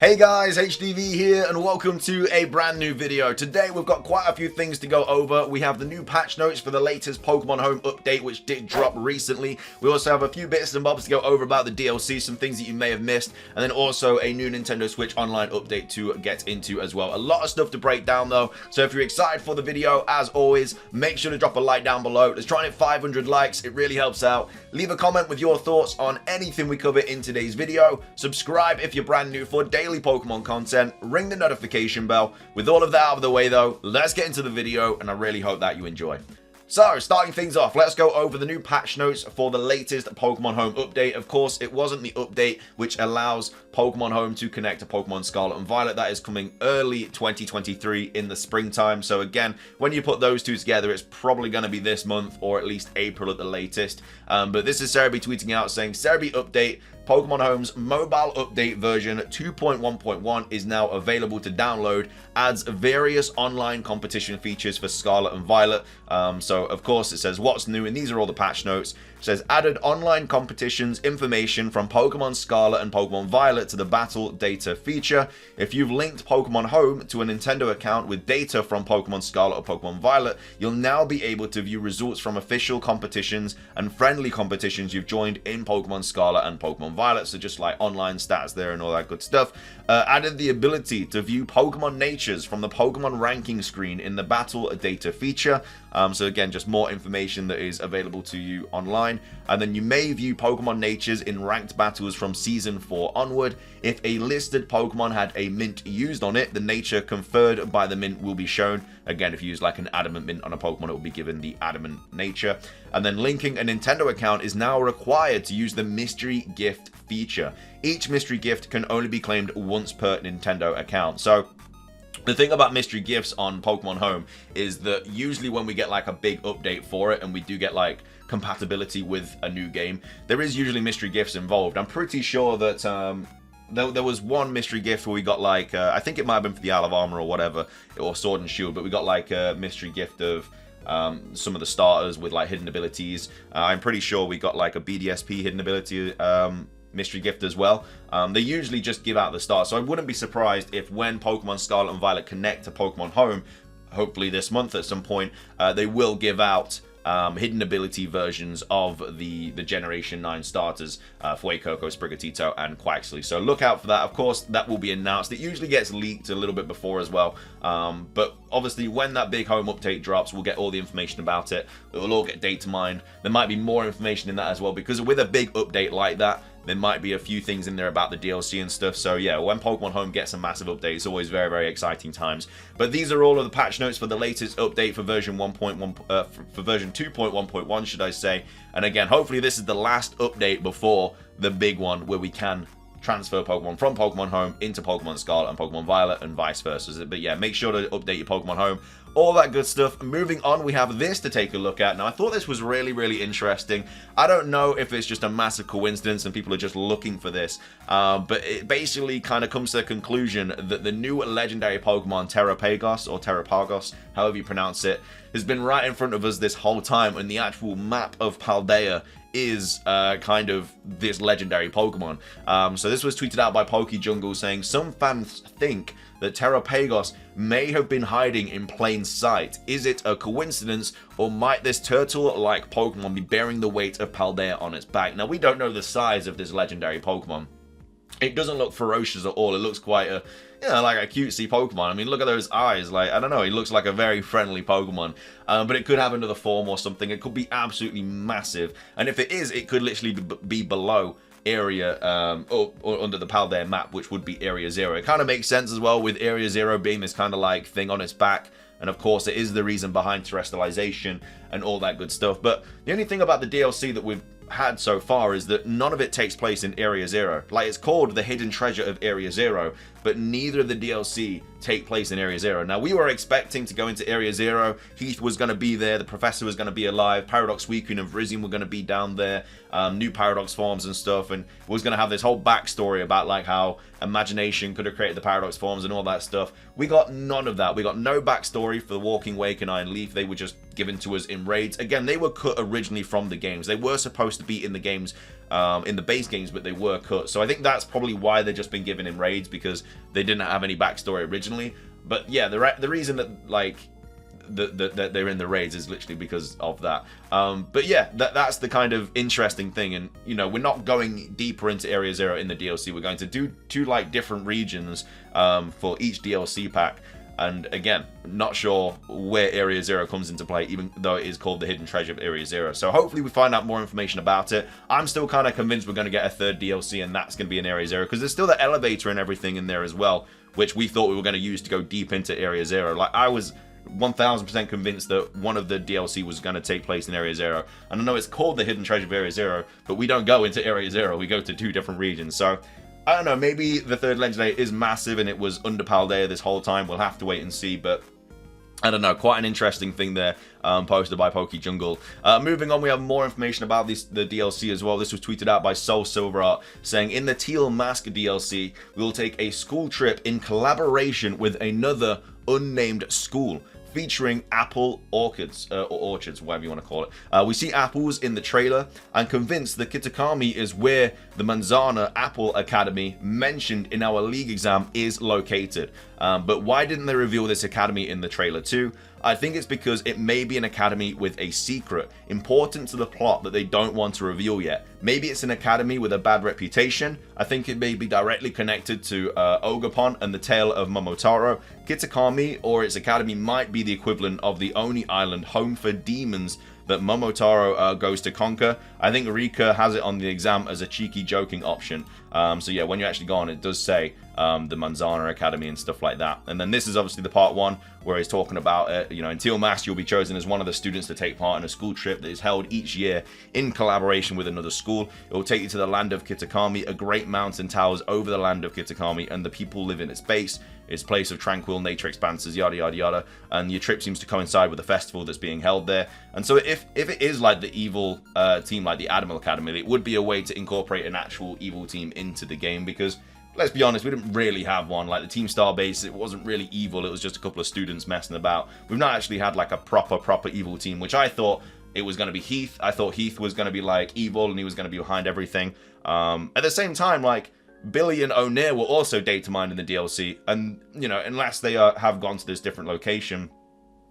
Hey guys, HDvee here and welcome to a brand new video. Today we've got quite a few things to go over. We have the new patch notes for the latest Pokemon Home update which did drop recently. We also have a few bits and bobs to go over about the DLC, some things that you may have missed, and then also a new Nintendo Switch Online update to get into as well. A lot of stuff to break down though, so if you're excited for the video, as always, make sure to drop a like down below. Let's try and hit 500 likes, it really helps out. Leave a comment with your thoughts on anything we cover in today's video. Subscribe if you're brand new for daily Pokemon content, ring the notification bell. With all of that out of the way though, let's get into the video and I really hope that you enjoy. So, starting things off, let's go over the new patch notes for the latest Pokemon Home update. Of course, it wasn't the update which allows Pokemon Home to connect to Pokemon Scarlet and Violet. That is coming early 2023 in the springtime. So again, when you put those two together, it's probably going to be this month or at least April at the latest. But this is Cerebi tweeting out saying, Cerebi update, Pokemon Home's mobile update version 2.1.1 is now available to download, adds various online competition features for Scarlet and Violet. So of course it says what's new, and these are all the patch notes. It says added online competitions information from Pokemon Scarlet and Pokemon Violet to the battle data feature. If you've linked Pokemon Home to a Nintendo account with data from Pokemon Scarlet or Pokemon Violet, you'll now be able to view results from official competitions and friendly competitions you've joined in Pokemon Scarlet and Pokemon Violet. So just like online stats there and all that good stuff. Added the ability to view Pokemon natures from the Pokemon ranking screen in the battle data feature. So again, just more information that is available to you online. And then you may view Pokemon natures in ranked battles from Season 4 onward. If a listed Pokemon had a mint used on it, the nature conferred by the mint will be shown. Again, if you use like an adamant mint on a Pokemon, it will be given the adamant nature. And then linking a Nintendo account is now required to use the mystery gift feature. Each mystery gift can only be claimed once per Nintendo account. So the thing about mystery gifts on Pokemon Home is that usually when we get like a big update for it and we do get like compatibility with a new game, there is usually mystery gifts involved. I'm pretty sure that there was one mystery gift where we got like, I think it might have been for the Isle of Armor or whatever, or Sword and Shield, but we got like a mystery gift of some of the starters with like hidden abilities. I'm pretty sure we got like a BDSP hidden ability mystery gift as well. They usually just give out the start, so I wouldn't be surprised if when Pokemon Scarlet and Violet connect to Pokemon Home, hopefully this month at some point, they will give out hidden ability versions of the Generation 9 starters for Fuecoco, Sprigatito, and Quaxly. So look out for that. Of course, that will be announced. It usually gets leaked a little bit before as well. But obviously, when that big home update drops, we'll get all the information about it. It will all get data mined. There might be more information in that as well, because with a big update like that, there might be a few things in there about the DLC and stuff. So yeah, when Pokemon Home gets a massive update, it's always very, very exciting times. But these are all of the patch notes for the latest update for version 1.1, for version 2.1.1, should I say. And again, hopefully this is the last update before the big one where we can transfer Pokemon from Pokemon Home into Pokemon Scarlet and Pokemon Violet and vice versa. But yeah, make sure to update your Pokemon Home. All that good stuff. Moving on, we have this to take a look at. Now, I thought this was really, really interesting. I don't know if it's just a massive coincidence and people are just looking for this, but it basically kind of comes to the conclusion that the new legendary Pokemon Terapagos, or Terapagos, however you pronounce it, has been right in front of us this whole time, and the actual map of Paldea is kind of this legendary Pokemon. So this was tweeted out by PokeJungle saying, some fans think that Terapagos may have been hiding in plain sight. Is it a coincidence, or might this turtle-like Pokemon be bearing the weight of Paldea on its back? Now, we don't know the size of this legendary Pokemon. It doesn't look ferocious at all. It looks quite a, you know, like a cutesy Pokemon. I mean, look at those eyes. Like, I don't know, it looks like a very friendly Pokemon. But it could have another form or something. It could be absolutely massive. And if it is, it could literally be below area or under the Paldea map, which would be Area 0. It kind of makes sense as well with Area 0 being this kind of like thing on its back. And of course, it is the reason behind terrestrialization and all that good stuff. But the only thing about the DLC that we've had so far is that none of it takes place in Area 0. Like, it's called the Hidden Treasure of Area 0, but neither of the DLC take place in Area Zero. Now, we were expecting to go into Area Zero. Heath was going to be there. The Professor was going to be alive. Paradox Suicune and Virizion were going to be down there. New Paradox forms and stuff. And we was going to have this whole backstory about like how Imagination could have created the Paradox forms and all that stuff. We got none of that. We got no backstory for the Walking Wake and Iron Leaf. They were just given to us in raids. Again, they were cut originally from the games. They were supposed to be in the games, in the base games, but they were cut. So I think that's probably why they've just been given in raids, because they didn't have any backstory originally. But yeah, the reason that like that they're in the raids is literally because of that. But yeah, that's the kind of interesting thing. And you know, we're not going deeper into Area Zero in the DLC. We're going to do two like different regions for each DLC pack. And again, not sure where Area Zero comes into play, even though it is called the Hidden Treasure of Area Zero. So hopefully we find out more information about it. I'm still kind of convinced we're going to get a third DLC, and that's going to be in Area Zero, because there's still the elevator and everything in there as well, which we thought we were going to use to go deep into Area Zero. Like, I was 1000% convinced that one of the DLC was going to take place in Area Zero. And I know it's called the Hidden Treasure of Area Zero, but we don't go into Area Zero. We go to two different regions. So I don't know, maybe the third Legendary is massive and it was under Paldea this whole time. We'll have to wait and see, but I don't know, quite an interesting thing there, posted by PokeJungle. Moving on, we have more information about the DLC as well. This was tweeted out by Soul Silverart, saying, in the Teal Mask DLC, we will take a school trip in collaboration with another unnamed school, featuring apple orchids, or orchards, whatever you want to call it. We see apples in the trailer, and convinced that Kitakami is where the Manzana Apple Academy mentioned in our league exam is located. But why didn't they reveal this academy in the trailer too? I think it's because it may be an academy with a secret important to the plot that they don't want to reveal yet. Maybe it's an academy with a bad reputation. I think it may be directly connected to Ogerpon and the tale of Momotaro. Kitakami or its academy might be the equivalent of the only island home for demons that Momotaro goes to conquer. I think Rika has it on the exam as a cheeky joking option. So yeah, when you actually go on, it does say the Manzana Academy and stuff like that. And then this is obviously the part one where he's talking about it. You know, in Teal Mask, you'll be chosen as one of the students to take part in a school trip that is held each year in collaboration with another school. It will take you to the land of Kitakami. A great mountain towers over the land of Kitakami, and the people live in its base. Its place of tranquil nature expanses, yada yada yada. And your trip seems to coincide with the festival that's being held there. And so if it is like the evil team, like the Animal Academy, it would be a way to incorporate an actual evil team into the game, because let's be honest, we didn't really have one. Like the Team Star base, it wasn't really evil. It was just a couple of students messing about. We've not actually had like a proper evil team, which I thought it was going to be Heath. I thought Heath was going to be like evil and he was going to be behind everything. At the same time, like Billy and O'Near were also data mined in the DLC, and you know, unless they have gone to this different location,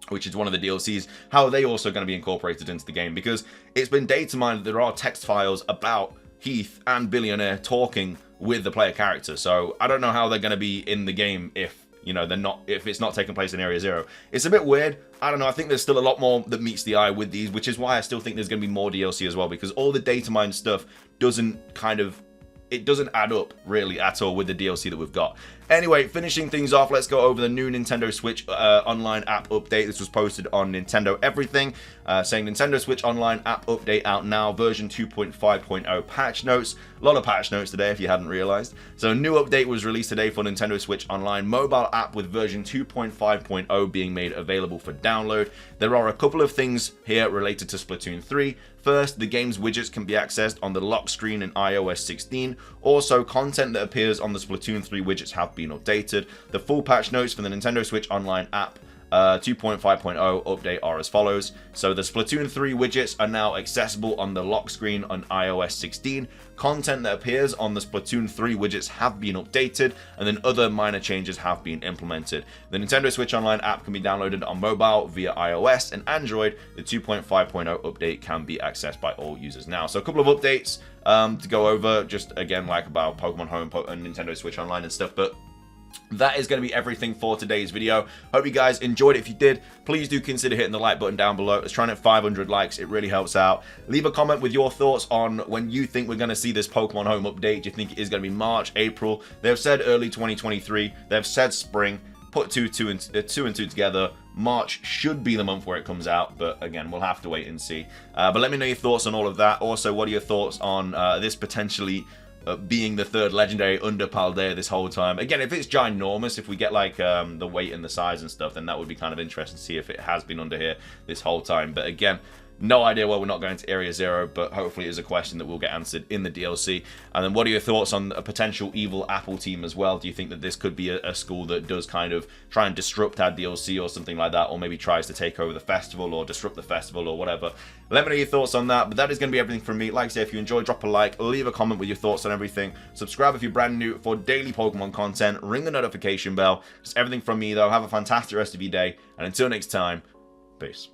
which is one of the DLCs, how are they also going to be incorporated into the game? Because it's been data mined that there are text files about Heath and Billionaire talking with the player character. So I don't know how they're going to be in the game if, you know, if it's not taking place in Area Zero. It's a bit weird. I don't know. I think there's still a lot more that meets the eye with these, which is why I still think there's going to be more DLC as well, because all the data mine stuff doesn't add up really at all with the DLC that we've got. Anyway, finishing things off, let's go over the new Nintendo Switch Online app update. This was posted on Nintendo Everything, saying Nintendo Switch Online app update out now, version 2.5.0 patch notes. A lot of patch notes today, if you hadn't realized. So a new update was released today for Nintendo Switch Online mobile app, with version 2.5.0 being made available for download. There are a couple of things here related to Splatoon 3. First, the game's widgets can be accessed on the lock screen in iOS 16. Also, content that appears on the Splatoon 3 widgets have been updated. The full patch notes for the Nintendo Switch Online app 2.5.0 update are as follows. So the Splatoon 3 widgets are now accessible on the lock screen on iOS 16. Content that appears on the Splatoon 3 widgets have been updated, and then other minor changes have been implemented. The Nintendo Switch Online app can be downloaded on mobile via iOS and Android. The 2.5.0 update can be accessed by all users now. So a couple of updates to go over, just again like about Pokemon Home and Nintendo Switch Online and stuff, but that is going to be everything for today's video. Hope you guys enjoyed it. If you did, please do consider hitting the like button down below. Let's try and hit 500 likes. It really helps out. Leave a comment with your thoughts on when you think we're going to see this Pokemon Home update. Do you think it is going to be March, April? They've said early 2023. They've said spring. Put two and two together. March should be the month where it comes out, but again, we'll have to wait and see. But let me know your thoughts on all of that. Also, what are your thoughts on this potentially being the third legendary under Paldea this whole time. Again, if it's ginormous, if we get like the weight and the size and stuff, then that would be kind of interesting to see if it has been under here this whole time. But again, no idea why we're not going to Area 0, but hopefully it is a question that will get answered in the DLC. And then what are your thoughts on a potential evil Apple team as well? Do you think that this could be a school that does kind of try and disrupt our DLC or something like that, or maybe tries to take over the festival or disrupt the festival or whatever? Let me know your thoughts on that, but that is going to be everything from me. Like I say, if you enjoyed, drop a like, leave a comment with your thoughts on everything. Subscribe if you're brand new for daily Pokemon content. Ring the notification bell. Just everything from me, though. Have a fantastic rest of your day, and until next time, peace.